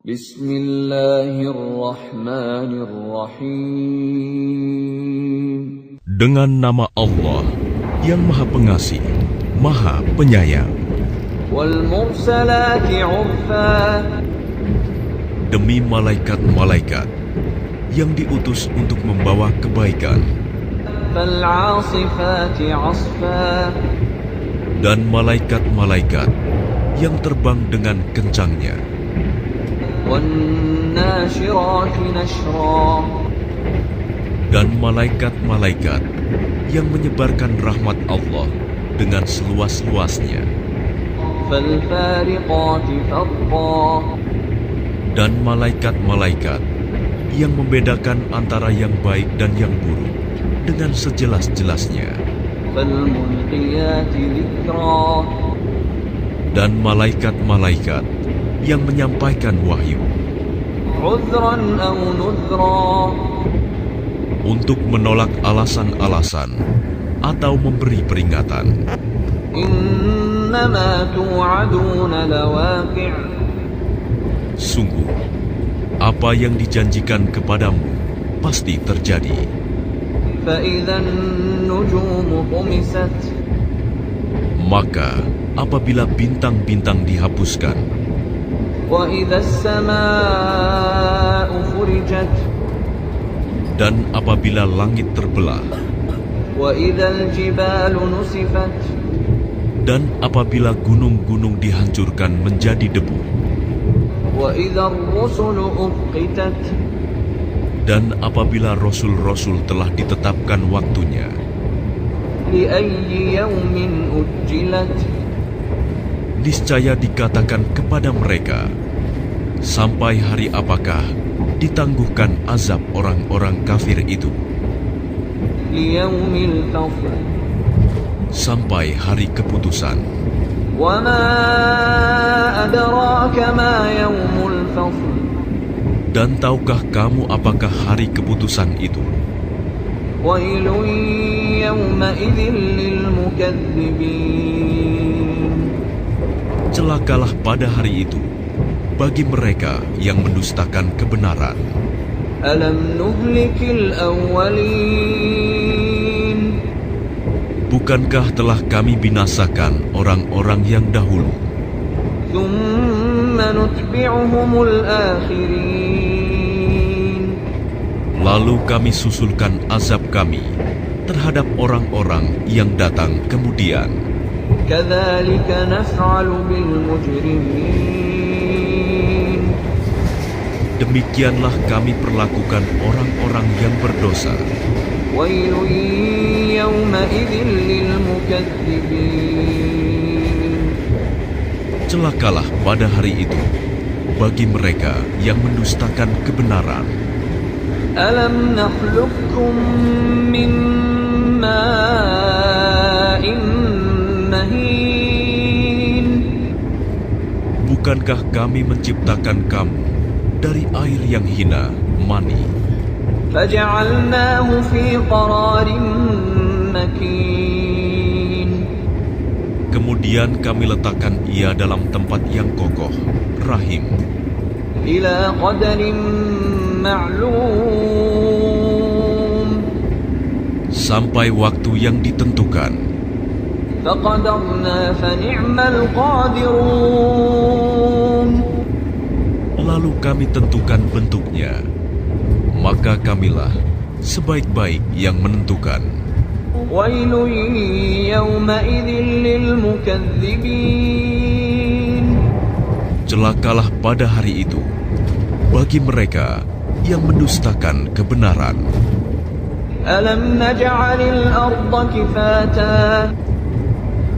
Bismillahirrahmanirrahim. Dengan nama Allah yang Maha Pengasih, Maha Penyayang. Wal mursalati urfa. Demi malaikat-malaikat yang diutus untuk membawa kebaikan. Fal 'asifati 'asfa. Dan malaikat-malaikat yang terbang dengan kencangnya. Wan nashirati nashra. Dan malaikat-malaikat yang menyebarkan rahmat Allah dengan seluas-luasnya. Fal fariqati farqa. Dan malaikat-malaikat yang membedakan antara yang baik dan yang buruk dengan sejelas-jelasnya. Fal mulqiyati dzikra. Dan malaikat-malaikat yang menyampaikan wahyu Udhran aw nudhra. untuk menolak alasan-alasan atau memberi peringatan. Innama tu'aduna lawaqi'. Sungguh, apa yang dijanjikan kepadamu pasti terjadi. فَإِذَا النُّجُومُ طُمِسَتْ. Maka, apabila bintang-bintang dihapuskan, وَإِذَا السَّمَاءُ فُرِجَتْ. dan apabila langit terbelah, وَإِذَا الْجِبَالُ نُسِفَتْ. dan apabila gunung-gunung dihancurkan menjadi debu, وَإِذَا الرُّسُلُ أُقِّتَتْ. dan apabila rasul-rasul telah ditetapkan waktunya, لِأَيِّ يَوْمٍ أُجِّلَتْ. niscaya dikatakan kepada mereka, sampai hari apakah ditangguhkan azab orang-orang kafir itu? لِيَوْمِ الْفَصْلِ. Sampai hari keputusan. وَمَا أَدْرَاكَ مَا يَوْمُ الْفَصْلِ. Dan tahukah kamu apakah hari keputusan itu? وَيْلٌ يَوْمَئِذٍ لِلْمُكَذِّبِينَ. Celakalah pada hari itu bagi mereka yang mendustakan kebenaran. أَلَمْ نُهْلِكِ الْأَوَّلِينَ. Bukankah telah kami binasakan orang-orang yang dahulu? ثُمَّ نُتْبِعُهُمُ الْآخِرِينَ. Lalu kami susulkan azab kami terhadap orang-orang yang datang kemudian. كَذَلِكَ نَفْعَلُ بِالْمُجْرِمِينَ. Demikianlah kami perlakukan orang-orang yang berdosa. وَيْلٌ يَوْمَئِذٍ لِلْمُكَذِّبِينَ. Celakalah pada hari itu bagi mereka yang mendustakan kebenaran. أَلَمْ نَخْلُقكُّم مِّن مَّاءٍ مَّهِينٍ. Bukankah kami menciptakan kamu dari air yang hina, mani, فَجَعَلْنَاهُ فِي قَرَارٍ مَّكِينٍ. kemudian kami letakkan ia dalam tempat yang kokoh, rahim, إِلَى قَدَرٍ مَّعْلُومٍ. sampai waktu yang ditentukan. فَقَدَرْنَا فَنِعْمَ الْقَادِرُونَ. Lalu kami tentukan bentuknya, maka kamilah sebaik-baik yang menentukan. وَيْلٌ يَوْمَئِذٍ لِلْمُكَذِّبِينَ. Celakalah pada hari itu bagi mereka yang mendustakan kebenaran. أَلَمْ نَجْعَلِ الْأَرْضَ كِفَاتًا.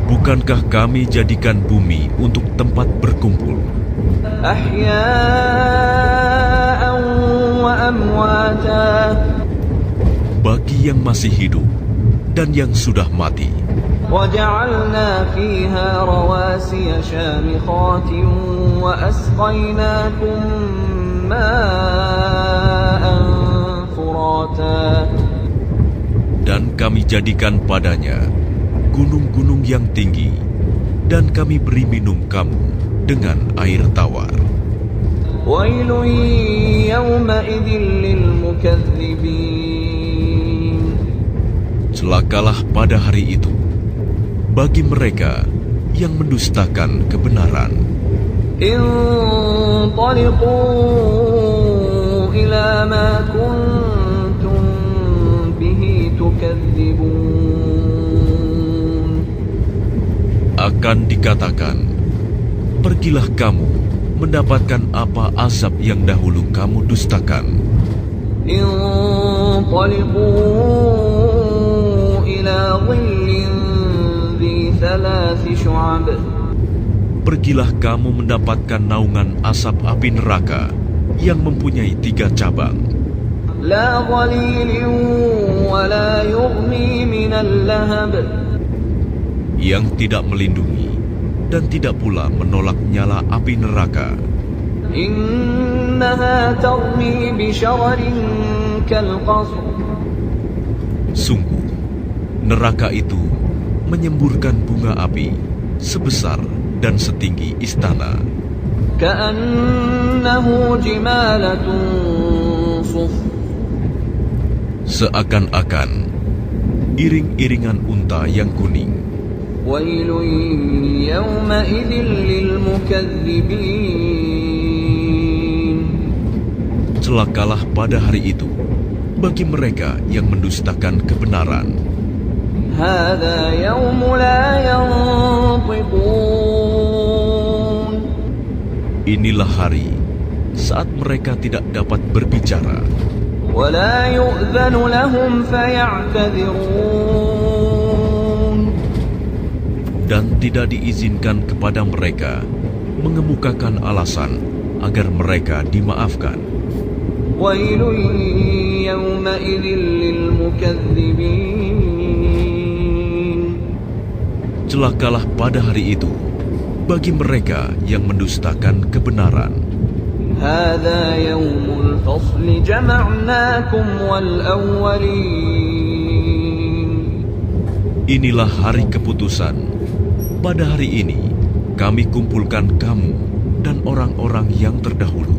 Bukankah kami jadikan bumi untuk tempat berkumpul, أَحْيَاءً وَأَمْوَاتًا. bagi yang masih hidup dan yang sudah mati? وَجَعَلْنَا فِيهَا رَوَاسِيَ شَامِخَاتٍ وَأَسْقَيْنَاكُم مَّاءً فُرَاتًا. Dan kami jadikan padanya gunung-gunung yang tinggi, dan kami beri minum kamu dengan air tawar. ويل يومئذ للمكذبين. Celakalah pada hari itu bagi mereka yang mendustakan kebenaran. انطلقوا إلى ما كنتم به تكذبون. Akan dikatakan, pergilah kamu mendapatkan apa azab yang dahulu kamu dustakan. انطلقوا إلى ظل ذي ثلاث شعب. Pergilah kamu mendapatkan naungan asap api neraka yang mempunyai 3 cabang. لا ظليل ولا يغني من اللهب. Yang tidak melindungi dan tidak pula menolak nyala api neraka. إنها ترمي بشرر كالقصر. Sungguh, neraka itu menyemburkan bunga api sebesar dan setinggi istana. كأنه جمالة صفر. Seakan-akan iring-iringan unta yang kuning. ويل يومئذ للمكذبين. Celakalah pada hari itu bagi mereka yang mendustakan kebenaran. هذا يوم لا ينطقون. Inilah hari saat mereka tidak dapat berbicara. ولا يؤذن لهم فيعتذرون. Dan tidak diizinkan kepada mereka mengemukakan alasan agar mereka dimaafkan. ويل يومئذ للمكذبين. Celakalah pada hari itu bagi mereka yang mendustakan kebenaran. هذا يوم الفصل جمعناكم والأولين. Inilah hari keputusan. Pada hari ini kami kumpulkan kamu dan orang-orang yang terdahulu.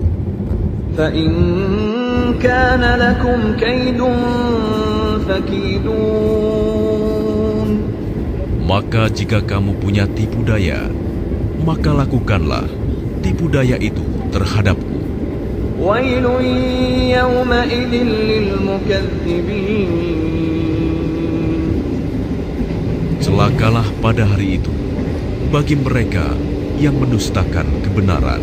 فإن كان لكم كيد فكيدون. Maka jika kamu punya tipu daya, maka lakukanlah tipu daya itu terhadapku. ويل يومئذ للمكذبين. Celakalah pada hari itu bagi mereka yang mendustakan kebenaran.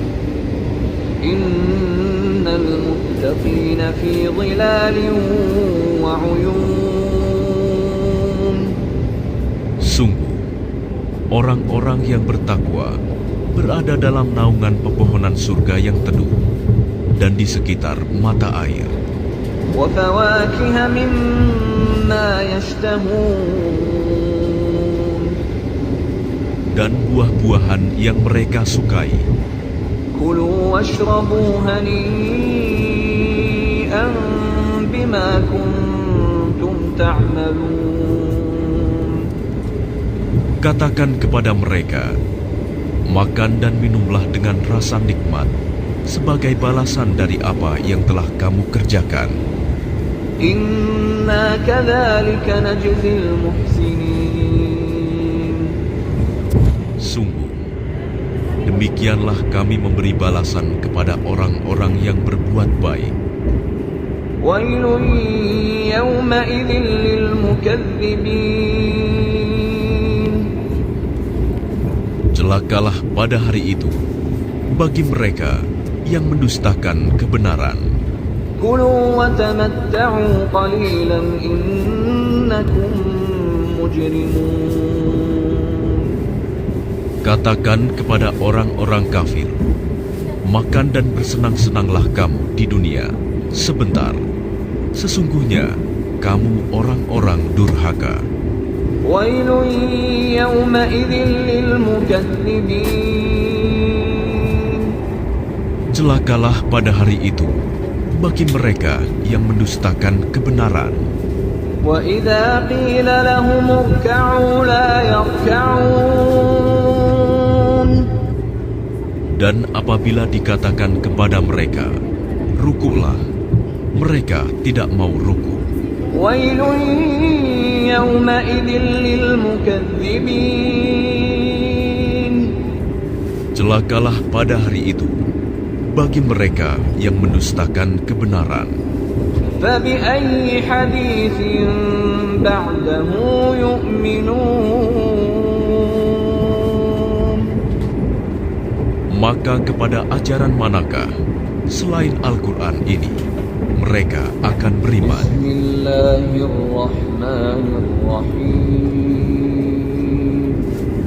إن المتقين في ظلال وعيون. Sungguh, orang-orang yang bertakwa berada dalam naungan pepohonan surga yang teduh dan di sekitar mata air. وفواكه مما يشتهون. Dan buah-buahan yang mereka sukai. كلوا واشربوا هنيئا بما كنتم تعملون. Katakan kepada mereka, makan dan minumlah dengan rasa nikmat sebagai balasan dari apa yang telah kamu kerjakan. إنا كذلك نجزي المحسنين. Sungguh, demikianlah kami memberi balasan kepada orang-orang yang berbuat baik. ويل يومئذ للمكذبين. Celakalah pada hari itu bagi mereka yang mendustakan kebenaran. كلوا وتمتعوا قليلا إنكم مجرمون. Katakan kepada orang-orang kafir, makan dan bersenang-senanglah kamu di dunia sebentar. Sesungguhnya kamu orang-orang durhaka. ويل يومئذ للمكذبين. Celakalah pada hari itu bagi mereka yang mendustakan kebenaran. وإذا قيل لهم اركعوا لا يركعون. Dan apabila dikatakan kepada mereka, rukuklah, mereka tidak mau rukuk. ويل يومئذ للمكذبين. Celakalah pada hari itu bagi mereka yang mendustakan kebenaran. فبأي حديث بعده يؤمنون. Maka kepada ajaran manakah selain Al-Quran ini mereka akan beriman? Bismillahirrahmanirrahim.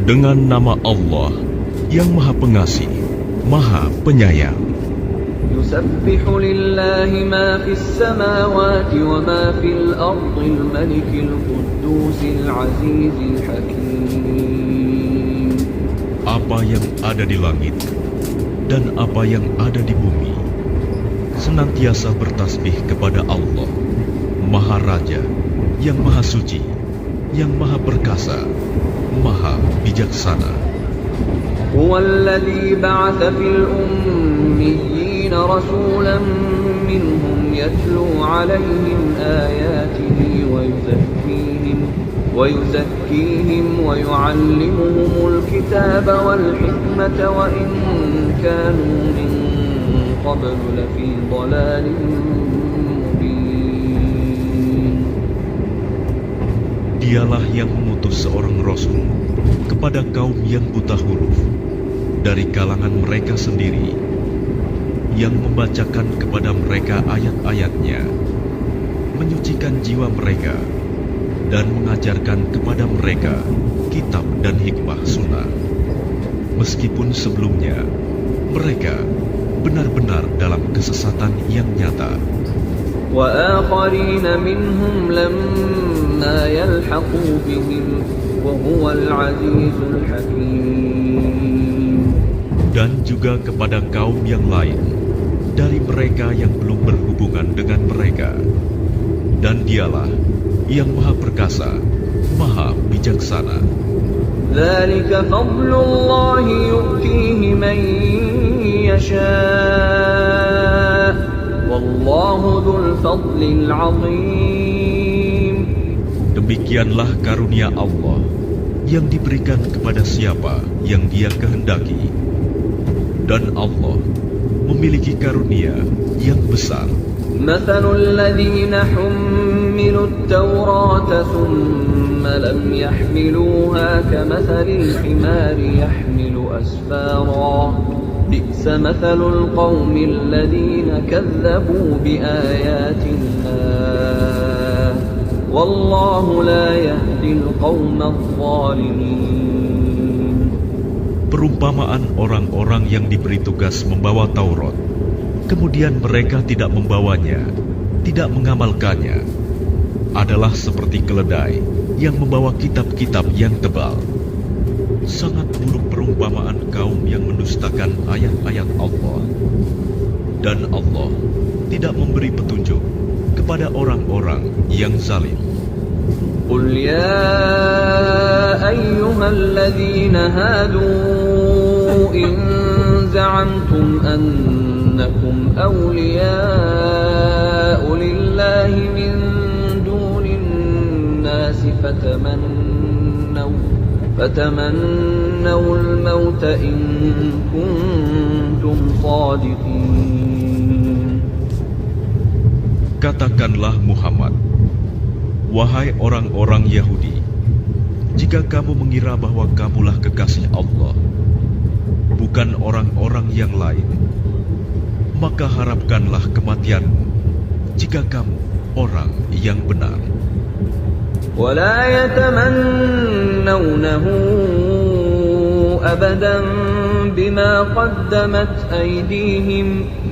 Dengan nama Allah yang Maha Pengasih, Maha Penyayang. يسبح لله ما في السماوات وما في الأرض الملك القدوس العزيز الحكيم. Apa yang ada di langit dan apa yang ada di bumi senantiasa bertasbih kepada Allah, Maha Raja, yang Maha Suci, yang Maha Perkasa, Maha Bijaksana. هو الذي بعث في الأميين رسولا منهم يتلو عليهم آياته ويزكيهم ويعلمهم الكتاب والحكمة وإن كانوا من قبل لفي ضلال مبين. Dialah yang mengutus seorang Rasul kepada kaum yang buta huruf dari kalangan mereka sendiri, yang membacakan kepada mereka ayat-ayatnya, menyucikan jiwa mereka, dan mengajarkan kepada mereka kitab dan hikmah sunnah. Meskipun sebelumnya mereka benar-benar dalam kesesatan yang nyata. وآخرين منهم لما يلحقوا بهم وهو العزيز الحكيم. Dan juga kepada kaum yang lain dari mereka yang belum berhubungan dengan mereka. Dan dialah yang Maha Perkasa, Maha Bijaksana. ذلك فضل الله يؤتيه من يشاء والله ذو الفضل العظيم. Demikianlah karunia Allah yang diberikan kepada siapa yang Dia kehendaki. Dan Allah memiliki karunia yang besar. مثل الذين حملوا التوراة ثم لم يحملوها كمثل الحمار يحمل أسفارا بئس مثل القوم الذين كذبوا بآيات الله والله لا يهدي القوم الظالمين. Perumpamaan orang-orang yang diberi tugas membawa Taurat, kemudian mereka tidak membawanya, tidak mengamalkannya, adalah seperti keledai yang membawa kitab-kitab yang tebal. Sangat buruk perumpamaan kaum yang mendustakan ayat-ayat Allah. Dan Allah tidak memberi petunjuk kepada orang-orang yang zalim. قل يا أيها الذين هادوا إن زعمتم أنكم أولياء لله من دون الناس فتمنوا الموت إن كنتم صادقين. Katakanlah Muhammad, wahai orang-orang Yahudi, jika kamu mengira bahwa kamulah kekasih Allah, bukan orang-orang yang lain, maka harapkanlah kematianmu jika kamu orang yang benar. ولا يتمنونه أبدا بما قدمت أيديهم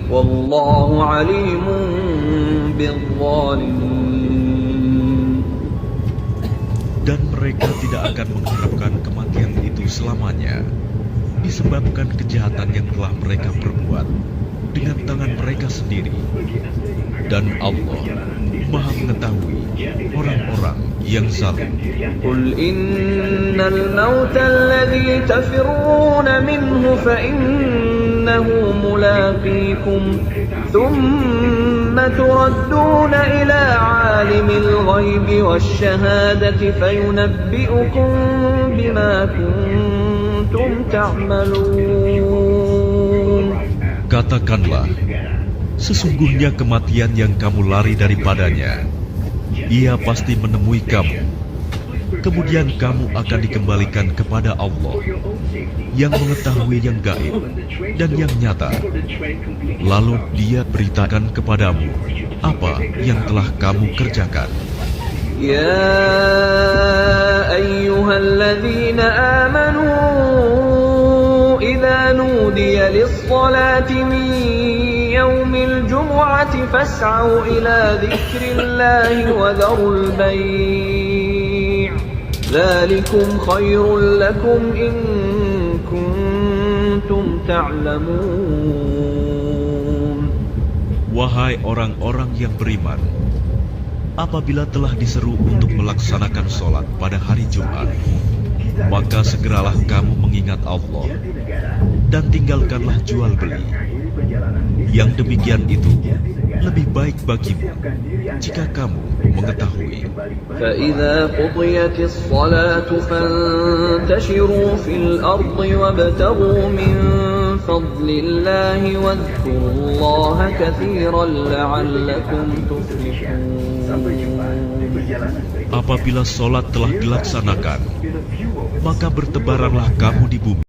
والله عليم بالظالمين. Dan mereka tidak akan mengharapkan kematian itu selamanya, disebabkan kejahatan yang telah mereka perbuat dengan tangan mereka sendiri. Dan Allah Maha mengetahui orang-orang yang zalim. قل إن الموت الذي تفرون منه فإن إنه ملاقيكم ثم تردون إلى عالم الغيب والشهادة فينبئكم بما كنتم تعملون. Katakanlah, sesungguhnya kematian yang kamu lari daripadanya, ia pasti menemui kamu. Kemudian kamu akan dikembalikan kepada Allah yang mengetahui yang gaib dan yang nyata. Lalu Dia beritakan kepadamu apa yang telah kamu kerjakan. يا أيها الذين آمنوا إذا نودي للصلاة من يوم الجمعة فاسعوا إلى ذكر الله وذروا البيع ذلكم خير لكم إن كنتم تعلمون. Wahai orang-orang yang beriman, apabila telah diseru untuk melaksanakan sholat pada hari Jumat, maka segeralah kamu mengingat Allah dan tinggalkanlah jual beli. Yang demikian itu lebih baik bagimu jika kamu mengetahui. فَإِذَا قُضِيَتِ الصَّلَاةُ فَانتَشِرُوا فِي الْأَرْضِ وَابْتَغُوا مِنْ فَضْلِ اللَّهِ وَاذْكُرُوا اللَّهَ كَثِيرًا لَعَلَّكُمْ تُفْلِحُونَ. Apabila sholat telah dilaksanakan, maka bertebaranlah kamu di bumi